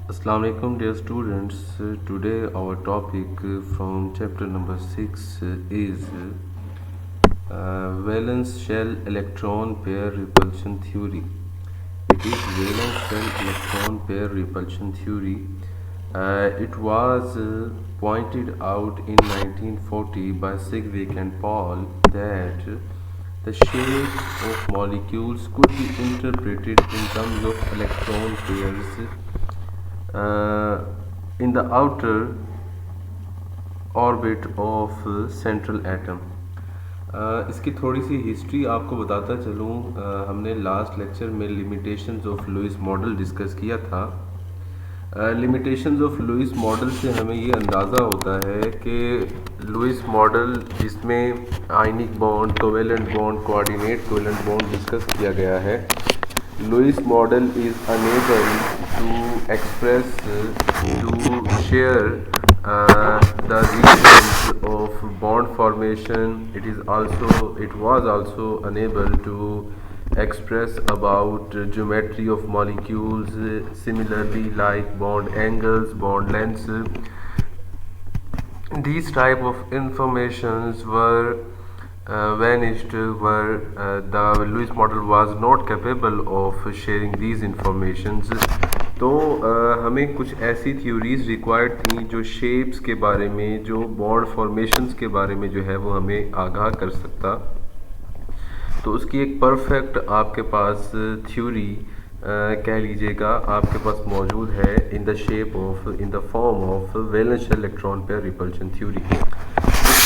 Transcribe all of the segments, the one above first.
Assalamu alaikum dear students. Today our topic from chapter number 6 is valence shell electron pair repulsion theory. It is valence shell electron pair repulsion theory. It was pointed out in 1940 by Sigvik and Paul that the shape of molecules could be interpreted in terms of electron pairs in the outer orbit of central atom. इसकी थोड़ी सी history आपको बताता चलूँ। हमने last lecture में limitations of Lewis model discuss किया था। Limitations of Lewis model से हमें ये अंदाज़ा होता है कि लुईस मॉडल जिसमें ionic bond, covalent bond, coordinate covalent bond discuss किया गया है, Lewis model is unable to express to share the reasons of bond formation. It was also unable to express about geometry of molecules, similarly like bond angles, bond lengths. These type of informations were vanished, where the Lewis model was not capable of sharing these informations. तो हमें कुछ ऐसी theories required थी जो shapes के बारे में, जो बॉन्ड फॉर्मेशंस के बारे में जो है वो हमें आगाह कर सकता। तो उसकी एक परफेक्ट आपके पास थ्योरी कह लीजिएगा आपके पास मौजूद है in the form of valence electron pair repulsion theory.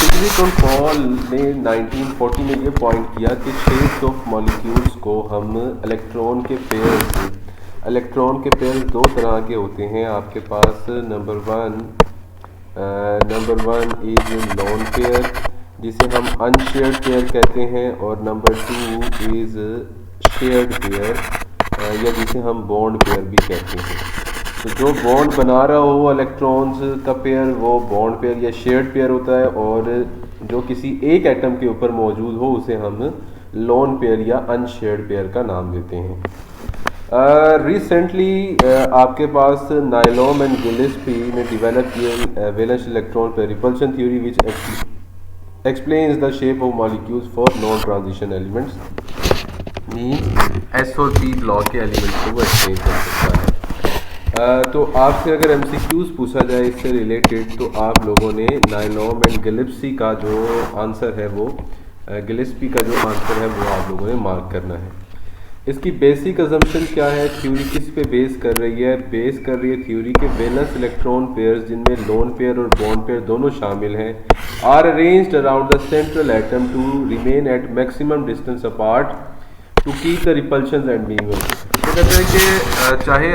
Sidgwick और पॉल ने 1940 में ये पॉइंट किया कि शेप्स ऑफ मॉलिक्यूल्स को हम इलेक्ट्रॉन के पेयर्स दो तरह के होते हैं आपके पास। Number one is lone pair जिसे हम अनशेयर्ड पेयर कहते हैं, और number two is shared pair या जिसे हम बॉन्ड पेयर भी कहते हैं। तो जो बॉन्ड बना रहा हो इलेक्ट्रॉन्स का पेयर वो बॉन्ड पेयर या शेयर्ड पेयर होता है, और जो किसी एक एटम के ऊपर मौजूद हो उसे हम लोन पेयर या अनशेयर्ड पेयर का नाम देते हैं। रिसेंटली आपके पास नाइलॉम एंड गिलेस्पी ने डेवलप किया valence electron pair repulsion theory which explains the shape of molecules for non-transition elements, means S और पी ब्लॉक के एलिमेंट्स को वो एक्सप्लेन कर सकता है। तो आपसे अगर MCQs पूछा जाए इससे रिलेटेड तो आप लोगों ने नाइलॉम एंड गिलेस्पी का जो आंसर है वो आप लोगों ने मार्क करना है। इसकी बेसिक अजम्पशन क्या है, थ्योरी किस पे बेस कर रही है? बेस कर रही है थ्योरी के वैलेंस इलेक्ट्रॉन पेयर्स जिनमें लोन पेयर और बॉन्ड पेयर दोनों शामिल हैं are arranged around the central atom to remain at maximum distance apart to keep the repulsions and minimum. तो कहते हैं कि चाहे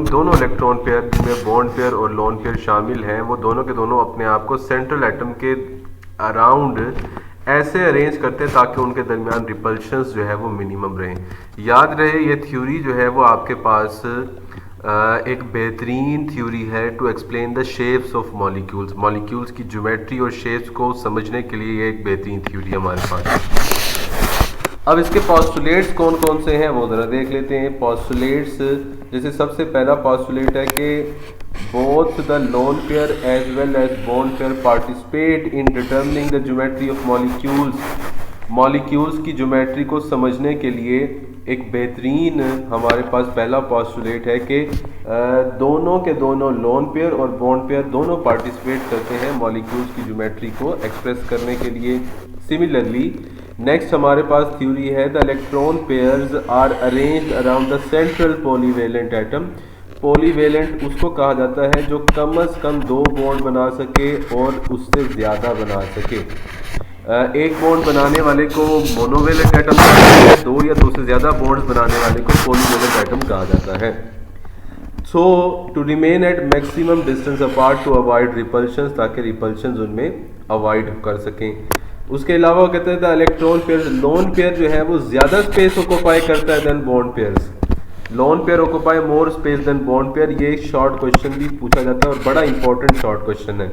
दोनों इलेक्ट्रॉन पेयर जिनमें बॉन्ड पेयर और लोन पेयर शामिल हैं वो दोनों के दोनों अपने आप को सेंट्रल एटम के अराउंड ऐसे अरेंज करते हैं ताकि उनके दरमियान रिपल्शंस जो है वो मिनिमम रहें। याद रहे ये थ्योरी जो है वो आपके पास एक बेहतरीन थ्योरी है to explain the shapes of molecules की ज्योमेट्री और शेप्स को समझने के लिए ये एक बेहतरीन थ्योरी हमारे पास। अब इसके पॉस्टुलेट्स कौन कौन से हैं वो ज़रा देख लेते हैं। पॉस्टुलेट्स जैसे सबसे पहला पॉस्टुलेट है कि both the lone pair as well as bond pair participate in determining the geometry of molecules की ज्योमेट्री को समझने के लिए एक बेहतरीन हमारे पास पहला पॉस्टुलेट है कि दोनों के दोनों लोन पेयर और बॉन्ड पेयर दोनों पार्टिसिपेट करते हैं मॉलिक्यूल्स की ज्योमेट्री को एक्सप्रेस करने के लिए। सिमिलरली नेक्स्ट हमारे पास थ्योरी है the electron pairs are arranged around the central polyvalent atom. Polyvalent उसको कहा जाता है जो कम से कम दो बॉन्ड बना सके और उससे ज़्यादा बना सके। एक बॉन्ड बनाने वाले को मोनोवेलेंट एटम कहा जाता है, दो या दो से ज़्यादा बॉन्ड्स बनाने वाले को पॉलीवेलेंट एटम कहा जाता है। So to remain at maximum distance apart to avoid repulsions, ताकि रिपल्शंस उनमें अवॉइड कर सकें। उसके अलावा कहते हैं the electron pair, lone pair जो है वो ज़्यादा स्पेस ऑक्यूपाई करता है than bond pairs. Lone pair occupy more space than bond pair, ये शॉर्ट क्वेश्चन भी पूछा जाता है और बड़ा इंपॉर्टेंट शॉर्ट क्वेश्चन है।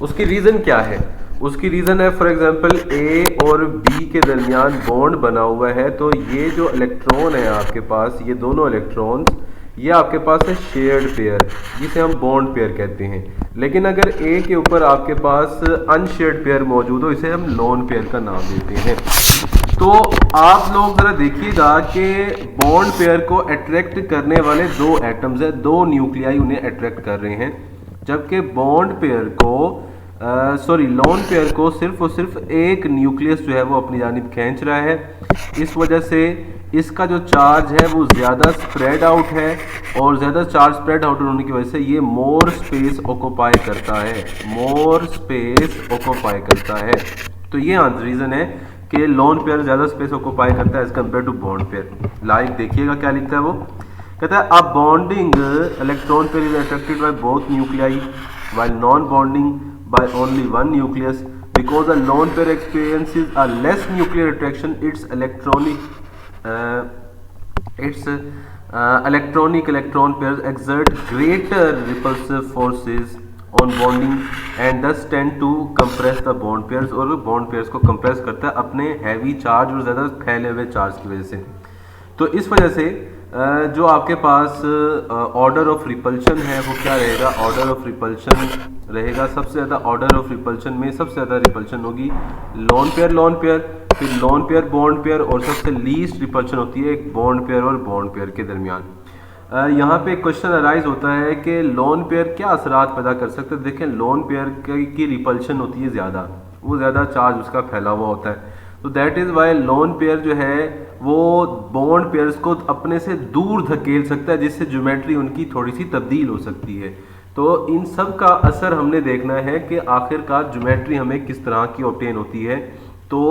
उसकी रीज़न क्या है? उसकी रीज़न है फॉर एग्जांपल ए और बी के दरमियान बॉन्ड बना हुआ है, तो ये जो इलेक्ट्रॉन है आपके पास, ये दोनों इलेक्ट्रॉन्स ये आपके पास है शेयर्ड पेयर, जिसे हम बॉन्ड पेयर कहते हैं। लेकिन अगर ए के ऊपर आपके पास अनशेयर्ड पेयर मौजूद हो, इसे हम लोन पेयर का नाम देते हैं। तो आप लोग ज़रा देखिएगा कि बॉन्ड पेयर को अट्रैक्ट करने वाले दो एटम्स है, दो न्यूक्लियाई उन्हें अट्रैक्ट कर रहे हैं, जबकि बॉन्ड पेयर को लोन पेयर को सिर्फ और सिर्फ एक न्यूक्लियस जो है वो अपनी जानिब खींच रहा है। इस वजह से इसका जो चार्ज है वो ज़्यादा स्प्रेड आउट है, और ज़्यादा चार्ज स्प्रेड आउट होने की वजह से ये मोर स्पेस ऑक्यूपाई करता है, मोर स्पेस ऑक्यूपाई करता है। तो ये रीज़न है कि लोन पेयर ज़्यादा स्पेस ऑक्यूपाई करता है as compare to bond pair. Like देखिएगा क्या लिखता है वो, कहता है a bonding electron pair is attracted by both nuclei while non-bonding by only one nucleus. Because a lone pair experiences a less nuclear attraction, its electronic electron pairs exert greater repulsive forces on bonding and thus tend to compress the bond pairs, और bond pairs को compress करता है अपने heavy charge और ज़्यादा फैले हुए charge की वजह से। तो इस वजह से जो आपके पास ऑर्डर ऑफ रिपल्शन है वो क्या रहेगा, ऑर्डर ऑफ रिपल्शन रहेगा, सबसे ज़्यादा ऑर्डर ऑफ रिपल्शन में सबसे ज़्यादा रिपल्शन होगी लोन पेयर, फिर लोन पेयर बॉन्ड पेयर, और सबसे लीस्ट रिपल्शन होती है एक बॉन्ड पेयर और बॉन्ड पेयर के दरमियान। यहाँ पे एक क्वेश्चन अराइज होता है कि लोन पेयर क्या असरात पैदा कर सकते हैं। देखें, लोन पेयर की रिपल्शन होती है ज़्यादा, वो ज़्यादा चार्ज उसका फैला हुआ होता है, तो that is why loan pair जो है वो बॉन्ड पेयर्स को अपने से दूर धकेल सकता है, जिससे ज्योमेट्री उनकी थोड़ी सी तब्दील हो सकती है। तो इन सब का असर हमने देखना है कि आखिरकार ज्योमेट्री हमें किस तरह की ऑब्टेन होती है। तो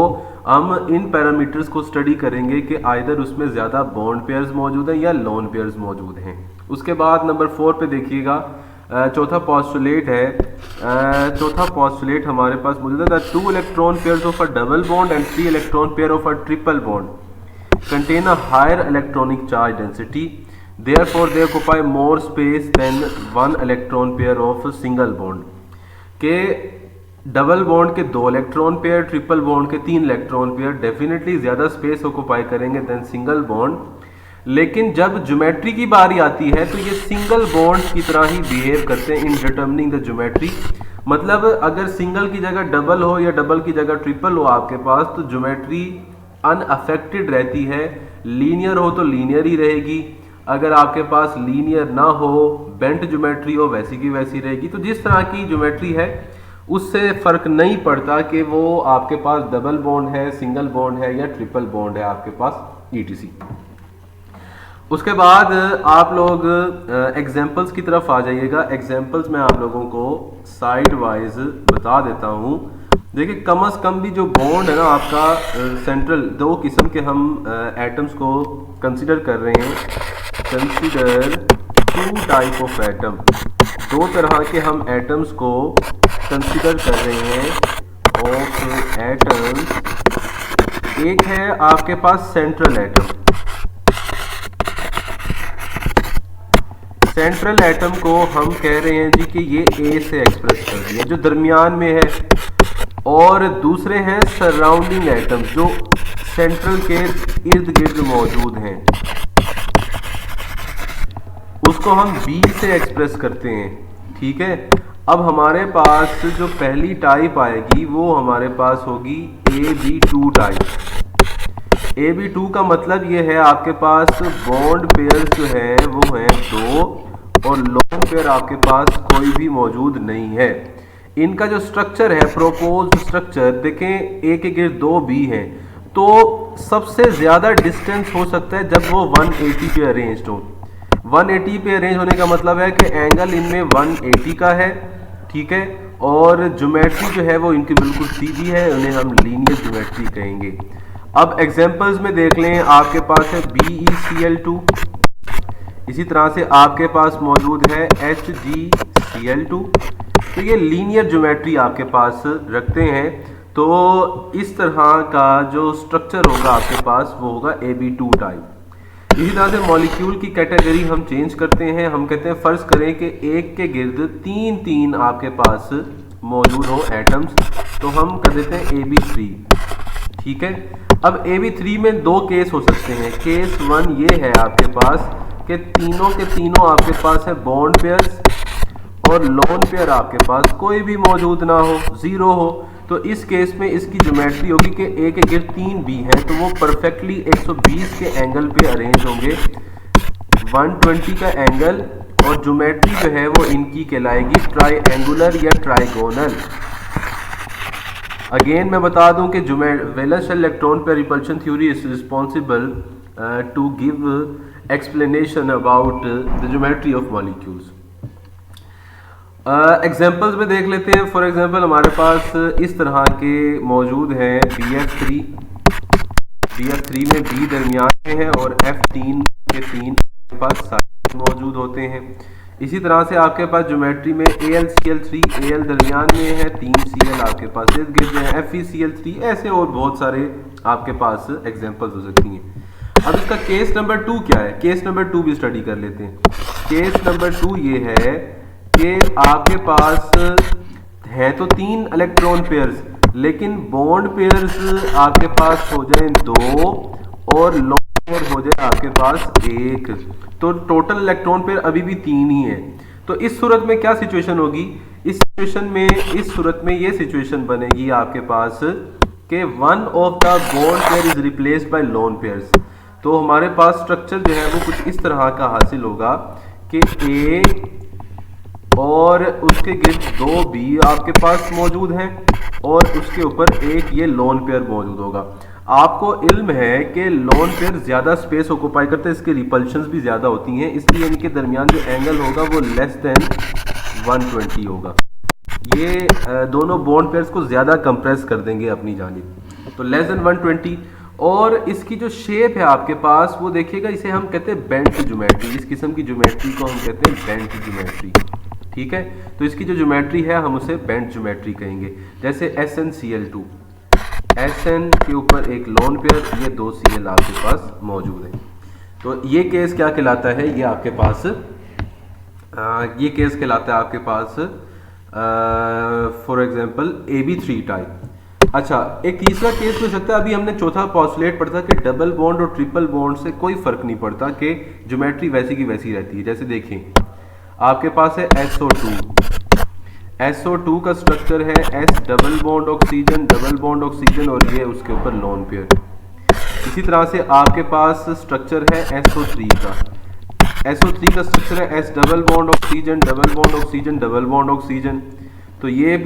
हम इन पैरामीटर्स को स्टडी करेंगे कि आइदर उसमें ज़्यादा बॉन्ड पेयर्स मौजूद हैं या लोन पेयर्स मौजूद हैं। उसके बाद नंबर 4 पे देखिएगा, चौथा पॉस्टुलेट है। चौथा पॉस्टुलेट हमारे पास मौजूद है, the 2 electron pairs of a double bond and 3 electron pair of a triple bond contain a higher electronic charge density, therefore they occupy more space than one electron pair of a single bond। के double bond के 2 electron pair, triple bond के 3 electron pair definitely ज़्यादा space occupy करेंगे then single bond. लेकिन जब geometry की बारी आती है तो ये सिंगल बॉन्ड की तरह ही बिहेव करते हैं इन डिटर्मिनिंग द ज्योमेट्री। मतलब अगर सिंगल की जगह डबल हो या डबल की जगह ट्रिपल हो आपके पास, तो ज्योमेट्री अनअफेक्टेड रहती है। लीनियर हो तो लीनियर ही रहेगी, अगर आपके पास लीनियर ना हो, बेंट ज्योमेट्री हो, वैसी की वैसी रहेगी। तो जिस तरह की ज्योमेट्री है उससे फ़र्क नहीं पड़ता कि वो आपके पास डबल बॉन्ड है, सिंगल बॉन्ड है या ट्रिपल बॉन्ड है आपके पास, ETC। उसके बाद आप लोग एग्जाम्पल्स की तरफ आ जाइएगा। एग्जाम्पल्स मैं आप लोगों को साइड वाइज बता देता हूँ। देखिए, कम से कम भी जो बॉन्ड है ना आपका सेंट्रल, 2 किस्म के हम एटम्स को कंसिडर कर रहे हैं। कंसिडर 2 टाइप ऑफ एटम, 2 तरह के हम एटम्स को कंसिडर कर रहे हैं ऑफ एटम्स। एक है आपके पास सेंट्रल एटम। सेंट्रल एटम को हम कह रहे हैं जी कि ये A से एक्सप्रेस कर दिया, जो दरमियान में है। और दूसरे हैं सराउंडिंग एटम्स, जो सेंट्रल के इर्द गिर्द मौजूद हैं, उसको हम B से एक्सप्रेस करते हैं। ठीक है, अब हमारे पास जो पहली टाइप आएगी वो हमारे पास होगी AB2 टाइप। AB2 का मतलब ये है आपके पास बॉन्ड पेयर्स जो है वो हैं 2, और लोन पेयर आपके पास कोई भी मौजूद नहीं है। इनका जो स्ट्रक्चर है, प्रोपोज्ड स्ट्रक्चर, देखें A के गिर्द 2 B हैं, तो सबसे ज़्यादा डिस्टेंस हो सकता है जब वो 180 पे अरेंज्ड हो। 180 पे अरेंज होने का मतलब है कि एंगल इनमें 180 का है। ठीक है, और ज्योमेट्री जो है वो इनकी बिल्कुल सीधी है, उन्हें हम लीनियर ज्योमेट्री कहेंगे। अब एग्जांपल्स में देख लें, आपके पास है BeCl2, इसी तरह से आपके पास मौजूद है HgCl2। तो ये लीनियर ज्योमेट्री आपके पास रखते हैं। तो इस तरह का जो स्ट्रक्चर होगा आपके पास वो होगा AB2 टाइप। इसी तरह से मॉलिक्यूल की कैटेगरी हम चेंज करते हैं। हम कहते हैं फ़र्ज़ करें कि एक के गिर्द 3 आपके पास मौजूद हो एटम्स, तो हम कर देते हैं AB3। ठीक है, अब AB3 में 2 केस हो सकते हैं। केस 1 ये है आपके पास कि कि तीनों के तीनों आपके पास है बॉन्ड पेयर्स और लोन पेयर आपके पास कोई भी मौजूद ना हो, जीरो हो, तो इस केस में इसकी ज्योमेट्री होगी कि ए के गिर्द 3 बी हैं तो वो परफेक्टली 120 के एंगल पे अरेंज होंगे, 120 का एंगल, और ज्योमेट्री जो है वो इनकी कहलाएगी ट्राइएंगुलर या ट्राइगोनल। अगेन मैं बता दूं कि valence shell electron pair repulsion theory is responsible to give explanation about the geometry of molecules. Examples में देख लेते हैं। फॉर एग्जांपल हमारे पास इस तरह के मौजूद हैं BF3 में B दरमियान में है और F3 के 3 के पास साइड मौजूद होते हैं। इसी तरह से आपके पास ज्योमेट्री में AlCl3 Al दरमियान में है, 3 Cl आपके पास इर्द गिर्द हैं, FeCl3, ऐसे और बहुत सारे आपके पास एग्जाम्पल्स हो सकती हैं। अब इसका केस नंबर 2 क्या है, केस नंबर 2 भी स्टडी कर लेते हैं। केस नंबर 2 ये है कि आपके पास है तो 3 इलेक्ट्रॉन पेयर्स, लेकिन बॉन्ड पेयर्स आपके पास हो जाए 2 और लोन पेयर हो जाए आपके पास 1, तो टोटल इलेक्ट्रॉन पेयर अभी भी 3 ही है। तो इस सूरत में क्या सिचुएशन होगी, इस सूरत में ये सिचुएशन बनेगी आपके पास कि one of the bond pair is replaced by lone pairs. तो हमारे पास स्ट्रक्चर जो है वो कुछ इस तरह का हासिल होगा कि ए और उसके गिर्द 2 बी आपके पास मौजूद हैं और उसके ऊपर एक ये लोन पेयर मौजूद होगा। आपको इल्म है कि लोन पेयर ज़्यादा स्पेस ऑक्यूपाई करते हैं, इसके रिपल्शंस भी ज़्यादा होती हैं, इसलिए इनके दरमियान जो एंगल होगा वो लेस देन 120 होगा। ये दोनों बॉन्ड पेयर्स को ज़्यादा कंप्रेस कर देंगे अपनी जानिब, तो लेस देन 120। और इसकी जो शेप है आपके पास वो देखिएगा, इसे हम कहते हैं बेंट ज्योमेट्री। इस किस्म की ज्योमेट्री को हम कहते हैं बेंट ज्योमेट्री, ठीक है। तो इसकी जो ज्योमेट्री है हम उसे बेंट ज्योमेट्री कहेंगे। जैसे SnCl2, Sn के ऊपर एक लोन पेयर, ये 2 Cl आपके पास मौजूद है। तो ये केस क्या कहलाता है, ये आपके पास ये केस कहलाता है आपके पास फॉर एग्जांपल AB3 टाइप। अच्छा, एक तीसरा केस हो सकता है, अभी हमने चौथा पॉस्टुलेट पढ़ा था कि डबल बॉन्ड और ट्रिपल बॉन्ड से कोई फर्क नहीं पड़ता, कि ज्योमेट्री वैसी की वैसी रहती है। जैसे देखें आपके पास है SO2 का स्ट्रक्चर है S डबल बॉन्ड ऑक्सीजन और ये उसके ऊपर लोन पेयर। इसी तरह से आपके पास स्ट्रक्चर है SO3 का स्ट्रक्चर है S डबल बॉन्ड ऑक्सीजन। तो ये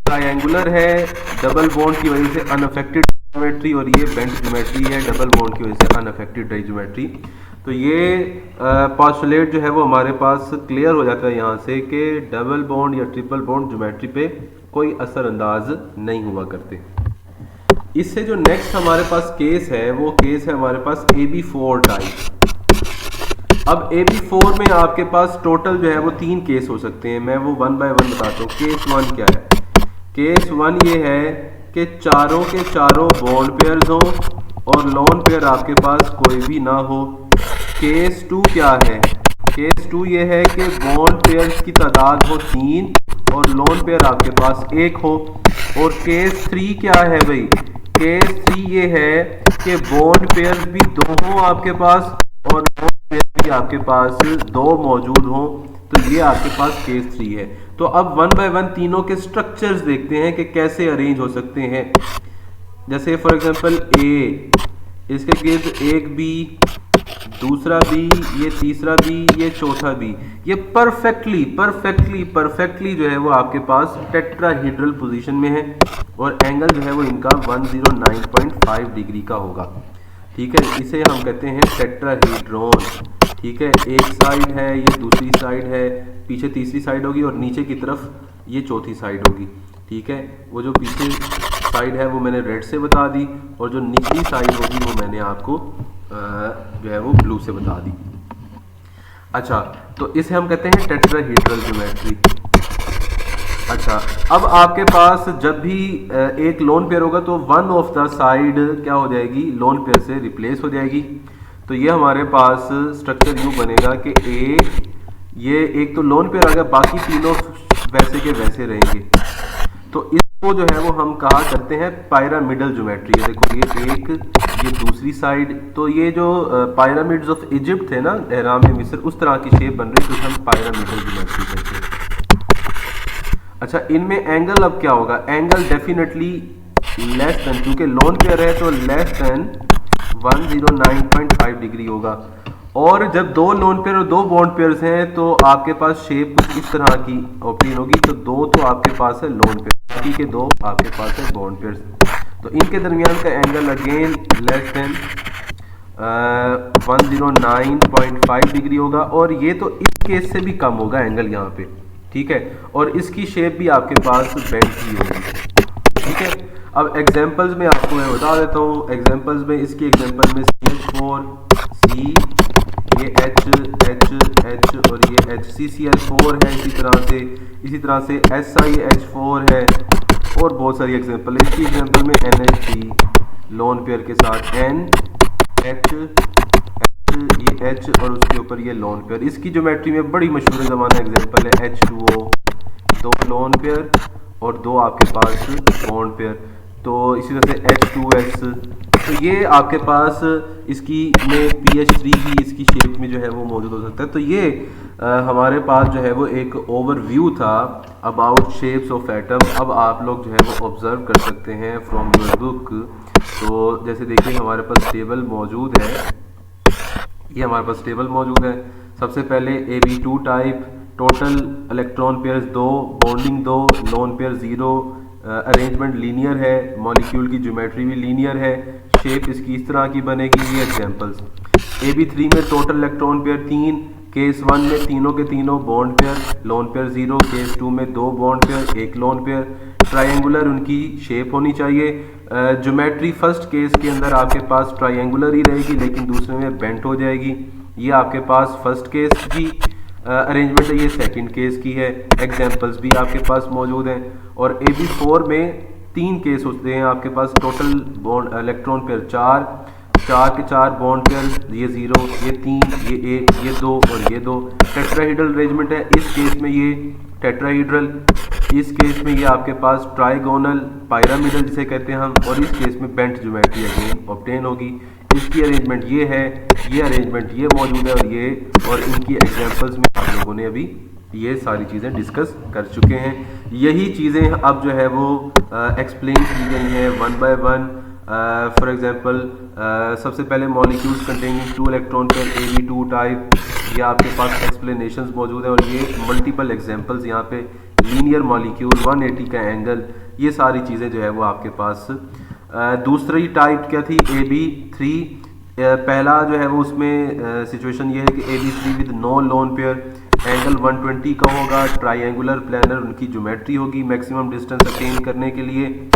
ट्रायंगुलर है डबल बॉन्ड की वजह से अनअफेक्टेड ज्योमेट्री, और ये बेंट ज्योमेट्री है डबल बॉन्ड की वजह से अनअफेक्टेड ज्योमेट्री। तो ये पॉस्टुलेट जो है वो हमारे पास क्लियर हो जाता है यहाँ से कि डबल बॉन्ड या ट्रिपल बॉन्ड ज्योमेट्री पे कोई असरअंदाज नहीं हुआ करते। इससे जो नेक्स्ट हमारे पास केस है वो केस है हमारे पास AB4 टाइप। अब AB4 में आपके पास टोटल जो है वो 3 केस हो सकते हैं, मैं वो 1 बाय 1 बताता हूँ। केस 1 क्या है, केस 1 ये है कि चारों के चारों बॉन्ड पेयर्स हों और लोन पेयर आपके पास कोई भी ना हो। केस 2 क्या है, केस 2 ये है कि बॉन्ड पेयर्स की तादाद हो 3 और लोन पेयर आपके पास 1 हो। और केस 3 क्या है भाई, केस 3 ये है कि बॉन्ड पेयर्स भी 2 हों आपके पास और लोन पेयर भी आपके पास 2 मौजूद हों। तो ये आपके पास केस 3 है। तो अब 1 बाय 1 तीनों के स्ट्रक्चर्स देखते हैं कि कैसे अरेंज हो सकते हैं। जैसे फॉर एग्जांपल ए, इसके गिर्द एक बी, दूसरा बी, ये तीसरा बी, ये चौथा बी, ये परफेक्टली जो है वो आपके पास टेट्राहीड्रल पोजीशन में है और एंगल जो है वो इनका 109.5 डिग्री का होगा, ठीक है। इसे हम कहते हैं टेट्राहीड्रॉन, ठीक है। एक साइड है, ये दूसरी साइड है, पीछे तीसरी साइड होगी और नीचे की तरफ ये चौथी साइड होगी, ठीक है। वो जो पीछे साइड है वो मैंने रेड से बता दी और जो निचली साइड होगी वो मैंने आपको जो है वो ब्लू से बता दी। अच्छा, तो इसे हम कहते हैं टेट्राहीड्रल ज्योमेट्री। अच्छा, अब आपके पास जब भी एक लोन पेयर होगा तो वन ऑफ द साइड क्या हो जाएगी, लोन पेयर से रिप्लेस हो जाएगी। तो ये हमारे पास स्ट्रक्चर यूँ बनेगा कि ये एक तो लोन पेयर आ गया, बाकी तीनों वैसे के वैसे रहेंगे। तो इसको जो है वो हम कहा करते हैं पायरामिडल ज्योमेट्री। देखो ये एक, ये दूसरी साइड, तो ये जो पायरामिड्स ऑफ इजिप्ट थे ना, एहराम मिस्र, उस तरह की शेप बन रही, तो हम पायरामिडल ज्योमेट्री कहते हैं। अच्छा, इनमें एंगल अब क्या होगा, एंगल डेफिनेटली लेस देन, क्योंकि लोन पेयर है तो लेस देन 109.5 डिग्री होगा। और जब दो लोन पेयर और दो बॉन्ड पेयर्स हैं तो आपके पास शेप कुछ इस तरह की ऑप्टेन होगी। तो दो तो आपके पास है लोन पेयर, बाकी के दो आपके पास है बॉन्ड पेयर्स। तो इनके दरमियान का angle again less than 109.5 degree होगा, और ये तो इस केस से भी कम होगा एंगल यहाँ पे, ठीक है। और इसकी शेप भी आपके पास बेंड की होगी, ठीक है। अब एग्जांपल्स में आपको मैं बता देता हूँ, एग्जांपल्स में इसकी एग्जांपल में CH4 C, ये H और ये HCCl4 है, इसी तरह से SiH4 है, और बहुत सारी एग्जांपल है। इसकी एग्जांपल में NH3 लोन पेयर के साथ NH, ये H और उसके ऊपर ये लोन पेयर। इसकी ज्योमेट्री में बड़ी मशहूर ज़माना एग्जांपल है H2O, दो लोन पेयर और दो आपके पास बॉन्ड पेयर। तो इसी तरह से H2S, तो ये आपके पास इसकी में PH3 भी इसकी शेप में जो है वो मौजूद हो सकता है। तो ये हमारे पास जो है वो एक ओवरव्यू था अबाउट शेप्स ऑफ एटम। अब आप लोग जो है वो ऑब्जर्व कर सकते हैं फ्रॉम योर बुक। तो जैसे देखिए हमारे पास टेबल मौजूद है, ये हमारे पास टेबल मौजूद है। सबसे पहले AB2 type, total electron pairs 2, bonding 2, lone pair 0, arrangement linear है, मॉलिक्यूल की ज्योमेट्री भी लीनियर है, शेप इसकी इस तरह की बनेगी। ये एग्जांपल्स। AB3 में टोटल इलेक्ट्रॉन पेयर 3, केस 1 में तीनों के तीनों bond pair, lone pair 0, case 2 में 2 bond pair 1 lone pair, triangular उनकी शेप होनी चाहिए। ज्योमेट्री फर्स्ट केस के अंदर आपके पास ट्रायंगुलर ही रहेगी, लेकिन दूसरे में बेंट हो जाएगी। ये आपके पास फर्स्ट केस की अरेंजमेंट है, ये सेकंड केस की है। एग्जांपल्स भी आपके पास मौजूद हैं। और AB4 में 3 केस होते हैं आपके पास, टोटल बॉन्ड इलेक्ट्रॉन पेयर 4 के 4 बॉन्ड पेयर, ये 0, ये 3, ये 1, ये 2 और ये 2। टेट्राहेड्रल अरेंजमेंट है, इस केस में ये टेट्राहेड्रल, इस केस में ये आपके पास ट्राइगोनल पायरामिडल जिसे कहते हैं हम, और इस केस में बेंट ज्योमेट्री अगेन ऑब्टेन होगी। इसकी अरेंजमेंट ये है, ये अरेंजमेंट ये मौजूद है, और इनकी एग्जांपल्स में आप लोगों ने अभी ये सारी चीज़ें डिस्कस कर चुके हैं। यही चीज़ें अब जो है वो एक्सप्लेन की गई हैं one by one. For example सबसे पहले molecules containing 2 electron pair AB2 type, ये आपके पास एक्सप्लेनेशंस मौजूद हैं, और ये मल्टीपल एग्जांपल्स यहाँ पे लीनियर मॉलिक्यूल 180 का एंगल, ये सारी चीज़ें जो है वो आपके पास। दूसरी टाइप क्या थी, AB3। पहला जो है वो उसमें सिचुएशन ये है कि AB3 with no lone pair, angle 120 का होगा, ट्राइंगुलर प्लानर उनकी ज्योमेट्री होगी मैक्सिमम डिस्टेंस अटेन करने के लिए।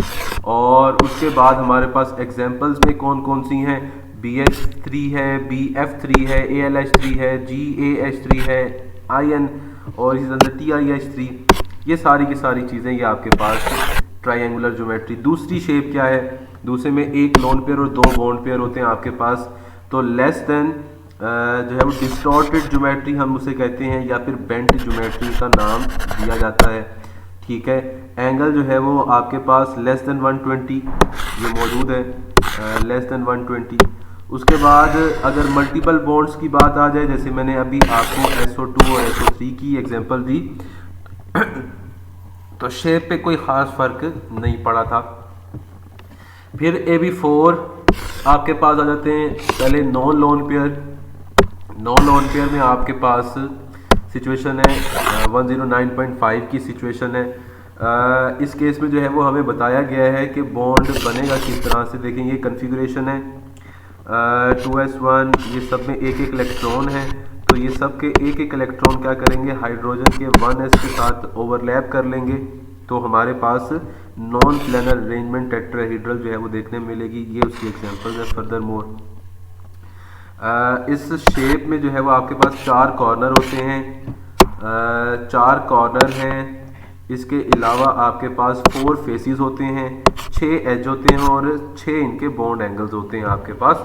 और उसके बाद हमारे पास एग्जांपल्स में कौन कौन सी हैं, BH3 है, BF3 है, ALH3 है, GAH3 है, IN, और इसी तरह TiH3। ये सारी की सारी चीज़ें ये आपके पास ट्रायंगुलर ज्योमेट्री। दूसरी शेप क्या है, दूसरे में 1 लोन पेयर और 2 बॉन्ड पेयर होते हैं आपके पास। तो लेस देन जो है वो डिस्टॉर्टेड ज्योमेट्री हम उसे कहते हैं, या फिर बेंट ज्योमेट्री का नाम दिया जाता है, ठीक है। एंगल जो है वो आपके पास लेस देन 120 ये मौजूद है, लेस देन 120। उसके बाद अगर मल्टीपल बॉन्ड्स की बात आ जाए, जैसे मैंने अभी आपको SO2 और SO3 की एग्जांपल दी, तो शेप पे कोई ख़ास फ़र्क नहीं पड़ा था। फिर AB4 आपके पास आ जाते हैं। पहले नॉन लोन पेयर में आपके पास सिचुएशन है 109.5 की सिचुएशन है। इस केस में जो है वो हमें बताया गया है कि बॉन्ड बनेगा किस तरह से। देखें ये कन्फिगरेशन है 2s1, ये सब में एक इलेक्ट्रॉन है, तो ये सब के एक इलेक्ट्रॉन क्या करेंगे, हाइड्रोजन के 1s के साथ ओवरलैप कर लेंगे, तो हमारे पास नॉन प्लानर अरेंजमेंट टेट्राहेड्रल जो है वो देखने में मिलेगी। ये उसकी एग्जांपल है। फर्दर मोर इस शेप में जो है वो आपके पास 4 कॉर्नर होते हैं, 4 कॉर्नर हैं। इसके अलावा आपके पास 4 फेसेस होते हैं, 6 एज होते हैं, और 6 इनके बॉन्ड एंगल्स होते हैं आपके पास।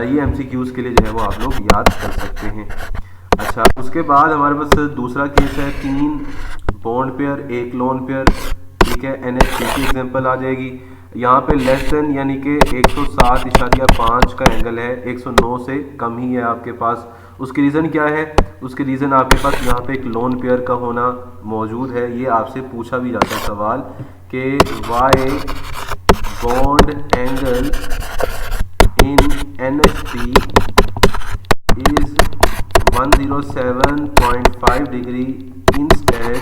ये MCQs के लिए जो है वो आप लोग याद कर सकते हैं। अच्छा, उसके बाद हमारे पास दूसरा केस है 3 बॉन्ड पेयर 1 लोन पेयर। ठीक है, NH3 की एग्जांपल आ जाएगी। यहाँ पे लेस देन यानी कि 107.5 का एंगल है, 109 से कम ही है आपके पास। उसकी रीज़न क्या है? उसकी रीज़न आपके पास यहाँ पे एक लोन पेयर का होना मौजूद है। ये आपसे पूछा भी जाता है सवाल कि why bond angle in NH3 is 107.5 degree instead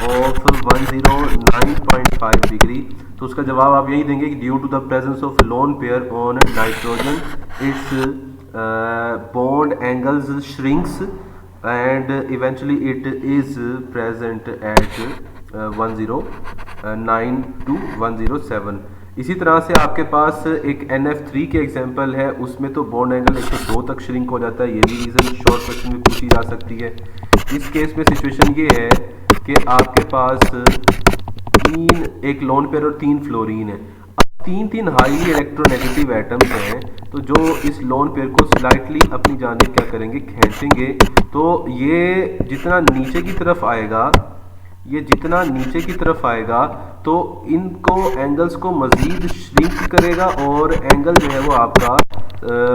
of 109.5 degree. तो उसका जवाब आप यही देंगे कि due to the presence of lone pair on nitrogen its bond angles shrinks and eventually it is present at 109 to 107। इसी तरह से आपके पास एक NF3 के एग्जांपल है, उसमें तो बॉन्ड एंगल 102 तक श्रिंक हो जाता है। ये भी रीज़न शॉर्ट क्वेश्चन में पूछी जा सकती है। इस केस में सिचुएशन ये है कि आपके पास एक लोन पेयर और 3 फ्लोरीन है। अब 3 हाईली इलेक्ट्रोनेगेटिव एटम्स हैं, तो जो इस लोन पेयर को स्लाइटली अपनी जानिब क्या करेंगे, खींचेंगे। तो ये जितना नीचे की तरफ आएगा, तो इनको एंगल्स को मज़ीद श्रिंक करेगा और एंगल जो है वो आपका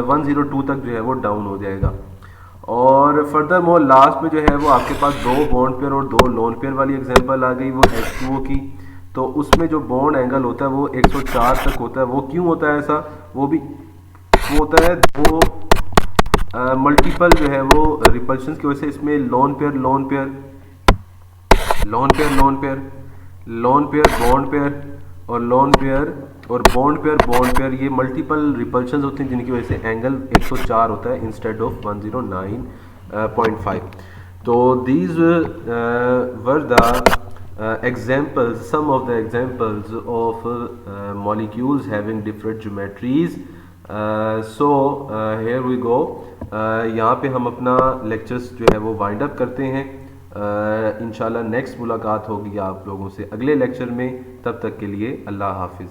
102 तक जो है वो डाउन हो जाएगा। और फर्दर मोर लास्ट में जो है वो आपके पास 2 बॉन्ड पेयर और 2 लोन पेयर वाली एग्जांपल आ गई, वो H2O की। तो उसमें जो बॉन्ड एंगल होता है वो 104 तक होता है। वो क्यों होता है ऐसा? वो होता है वो मल्टीपल जो है वो रिपल्शन की वजह से। इसमें लोन पेयर बॉन्ड पेयर और लोन पेयर और बॉन्ड पेयर, ये मल्टीपल रिपल्शन होते हैं जिनकी वजह से एंगल 104 होता है इंस्टेड ऑफ 109.5। तो these were the examples, some of the examples of molecules having different geometries. So here we go. यहाँ पे हम अपना लेक्चर्स जो है वो वाइंड अप करते हैं। इंशाल्लाह नेक्स्ट मुलाकात होगी आप लोगों से अगले लेक्चर में। तब तक के लिए अल्लाह हाफिज़।